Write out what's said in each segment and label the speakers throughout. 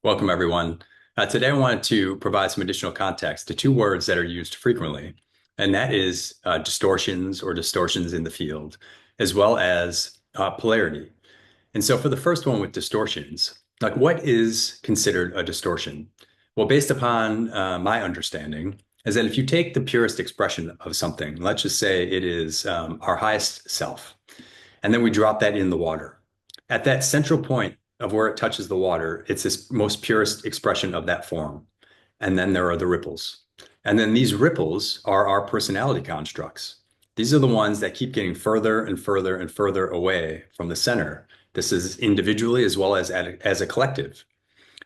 Speaker 1: Welcome, everyone. Today, I wanted to provide some additional context to two words that are used frequently, and that is distortions or distortions in the field, as well as polarity. And so for the first one with distortions, like what is considered a distortion? Well, based upon my understanding, is that if you take the purest expression of something, let's just say it is our highest self, and then we drop that in the water. At that central point of where it touches the water, it's this most purest expression of that form. And then there are the ripples. And then these ripples are our personality constructs. These are the ones that keep getting further and further and further away from the center. This is individually as well as a collective.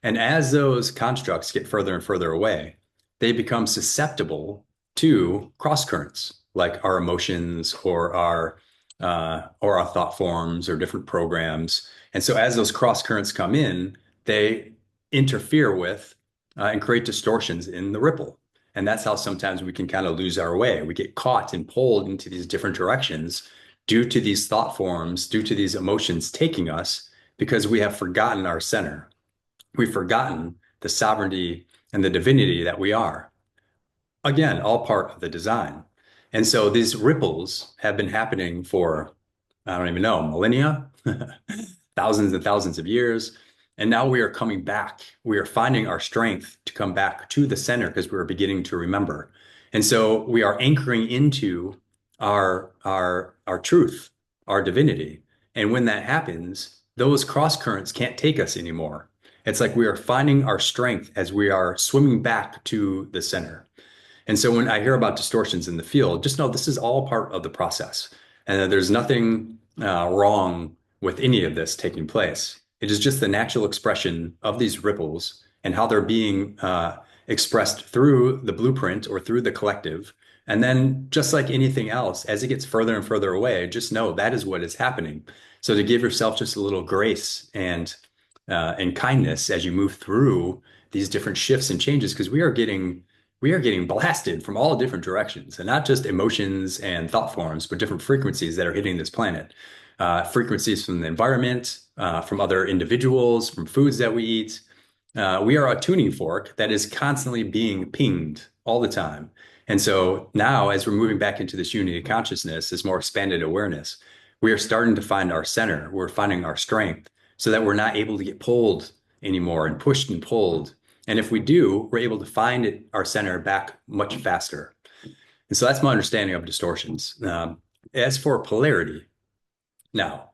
Speaker 1: And as those constructs get further and further away, they become susceptible to crosscurrents, like our emotions or our thought forms or different programs. And so as those cross currents come in, they interfere with and create distortions in the ripple. And that's how sometimes we can kind of lose our way. We get caught and pulled into these different directions due to these thought forms, due to these emotions taking us, because we have forgotten our center. We've forgotten the sovereignty and the divinity that we are. Again, all part of the design. And so these ripples have been happening for, I don't even know, millennia, thousands and thousands of years. And now we are coming back. We are finding our strength to come back to the center because we're beginning to remember. And so we are anchoring into our truth, our divinity. And when that happens, those cross currents can't take us anymore. It's like we are finding our strength as we are swimming back to the center. And so when I hear about distortions in the field, just know this is all part of the process and that there's nothing wrong with any of this taking place. It is just the natural expression of these ripples and how they're being expressed through the blueprint or through the collective. And then just like anything else, as it gets further and further away, just know that is what is happening. So to give yourself just a little grace and kindness as you move through these different shifts and changes, because we are getting blasted from all different directions, and not just emotions and thought forms, but different frequencies that are hitting this planet. Frequencies from the environment, from other individuals, from foods that we eat. We are a tuning fork that is constantly being pinged all the time. And so now, as we're moving back into this unity consciousness, this more expanded awareness, we are starting to find our center. We're finding our strength so that we're not able to get pulled anymore and pushed and pulled. And if we do, we're able to find our center back much faster. And so that's my understanding of distortions. As for polarity, now,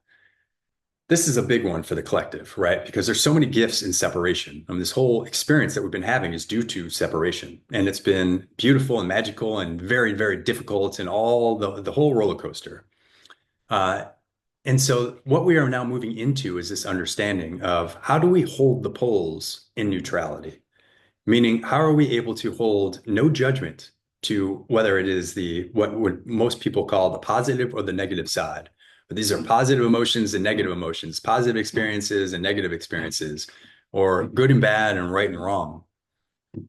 Speaker 1: this is a big one for the collective, right? Because there's so many gifts in separation. This whole experience that we've been having is due to separation. And it's been beautiful and magical and very, very difficult and all the whole roller coaster. And so what we are now moving into is this understanding of how do we hold the poles in neutrality? Meaning, how are we able to hold no judgment to whether it is what would most people call the positive or the negative side? But these are positive emotions and negative emotions, positive experiences and negative experiences, or good and bad and right and wrong.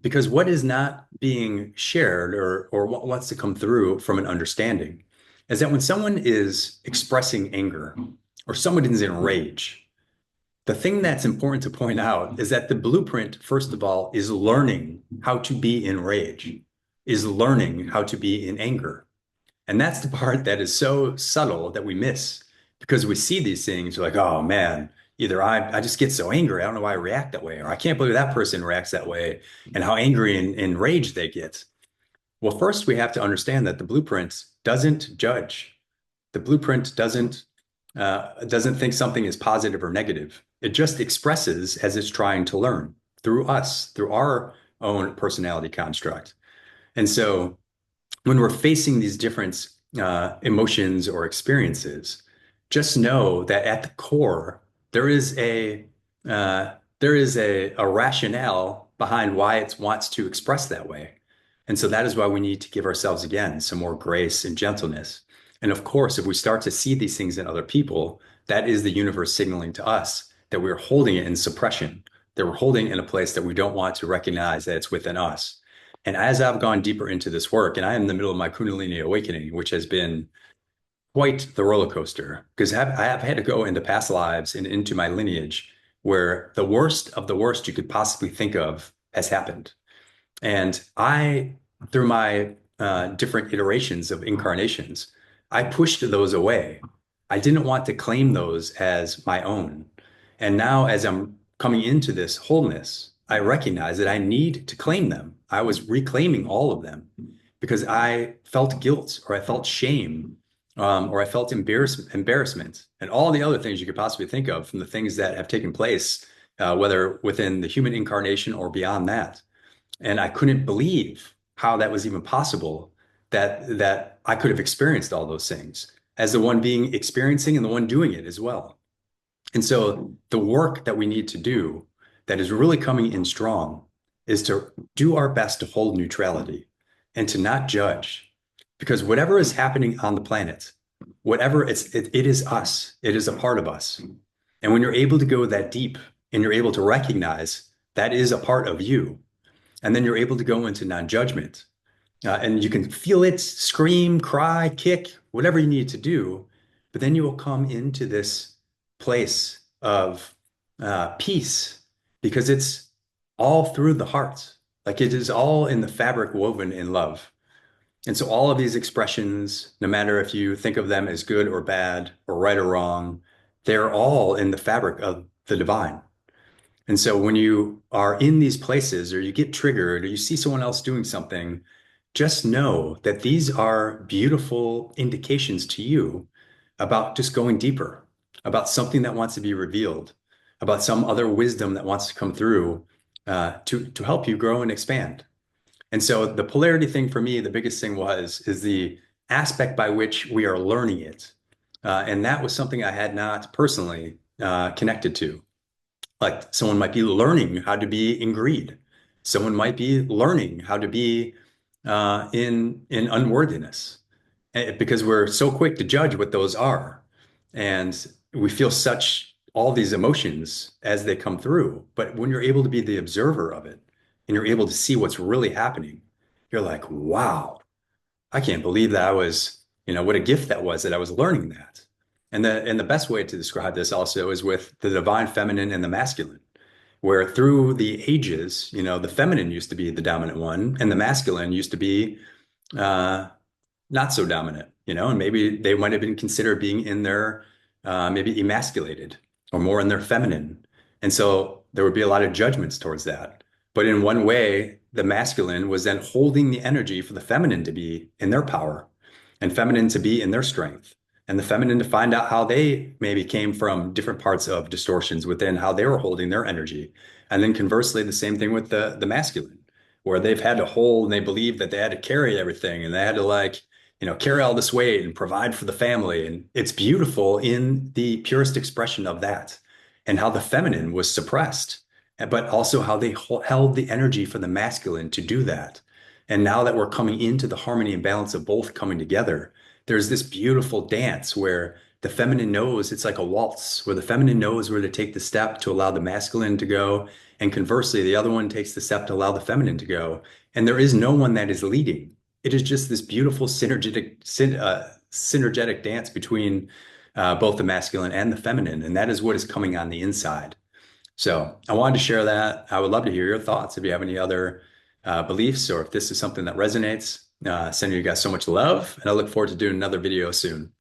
Speaker 1: Because what is not being shared or what wants to come through from an understanding is that when someone is expressing anger or someone is in rage, the thing that's important to point out is that the blueprint, first of all, is learning how to be in rage, is learning how to be in anger. And that's the part that is so subtle that we miss because we see these things, we're like, oh man, either I just get so angry, I don't know why I react that way, or I can't believe that person reacts that way, and how angry and enraged they get. Well, first we have to understand that the blueprint doesn't judge. The blueprint doesn't think something is positive or negative. It just expresses as it's trying to learn through us, through our own personality construct. And so when we're facing these different emotions or experiences, just know that at the core, there is a rationale behind why it wants to express that way. And so that is why we need to give ourselves, again, some more grace and gentleness. And of course, if we start to see these things in other people, that is the universe signaling to us that we're holding it in suppression, that we're holding it in a place that we don't want to recognize that it's within us. And as I've gone deeper into this work, and I am in the middle of my Kundalini awakening, which has been quite the roller coaster, because I have had to go into past lives and into my lineage where the worst of the worst you could possibly think of has happened. And I, through my different iterations of incarnations, I pushed those away. I didn't want to claim those as my own. And now, as I'm coming into this wholeness, I recognize that I need to claim them. I was reclaiming all of them because I felt guilt or I felt shame or I felt embarrassment, and all the other things you could possibly think of from the things that have taken place, whether within the human incarnation or beyond that. And I couldn't believe how that was even possible, that I could have experienced all those things as the one being experiencing and the one doing it as well. And so the work that we need to do that is really coming in strong is to do our best to hold neutrality and to not judge. Because whatever is happening on the planet, whatever it is us, it is a part of us. And when you're able to go that deep and you're able to recognize that is a part of you, and then you're able to go into non-judgment, and you can feel it, scream, cry, kick, whatever you need to do. But then you will come into this place of peace because it's all through the heart. Like it is all in the fabric woven in love. And so all of these expressions, no matter if you think of them as good or bad or right or wrong, they're all in the fabric of the divine. And so when you are in these places or you get triggered or you see someone else doing something, just know that these are beautiful indications to you about just going deeper, about something that wants to be revealed, about some other wisdom that wants to come through to help you grow and expand. And so the polarity thing for me, the biggest thing is the aspect by which we are learning it. And that was something I had not personally connected to. Like someone might be learning how to be in greed. Someone might be learning how to be in unworthiness, because we're so quick to judge what those are, and we feel such all these emotions as they come through. But when you're able to be the observer of it and you're able to see what's really happening, you're like, wow, I can't believe that I was, what a gift that was that I was learning that. And the best way to describe this also is with the divine feminine and the masculine, where through the ages, the feminine used to be the dominant one, and the masculine used to be uh, not so dominant, and maybe they might have been considered being in their maybe emasculated or more in their feminine. And so there would be a lot of judgments towards that. But in one way, the masculine was then holding the energy for the feminine to be in their power and feminine to be in their strength, and the feminine to find out how they maybe came from different parts of distortions within how they were holding their energy. And then conversely, the same thing with the masculine, where they've had to hold and they believe that they had to carry everything and they had to carry all this weight and provide for the family. And it's beautiful in the purest expression of that and how the feminine was suppressed, but also how they held the energy for the masculine to do that. And now that we're coming into the harmony and balance of both coming together, there's this beautiful dance where the feminine knows, it's like a waltz, where the feminine knows where to take the step to allow the masculine to go. And conversely, the other one takes the step to allow the feminine to go. And there is no one that is leading. It is just this beautiful synergetic dance between both the masculine and the feminine. And that is what is coming on the inside. So I wanted to share that. I would love to hear your thoughts if you have any other beliefs, or if this is something that resonates. Sending you guys so much love, and I look forward to doing another video soon.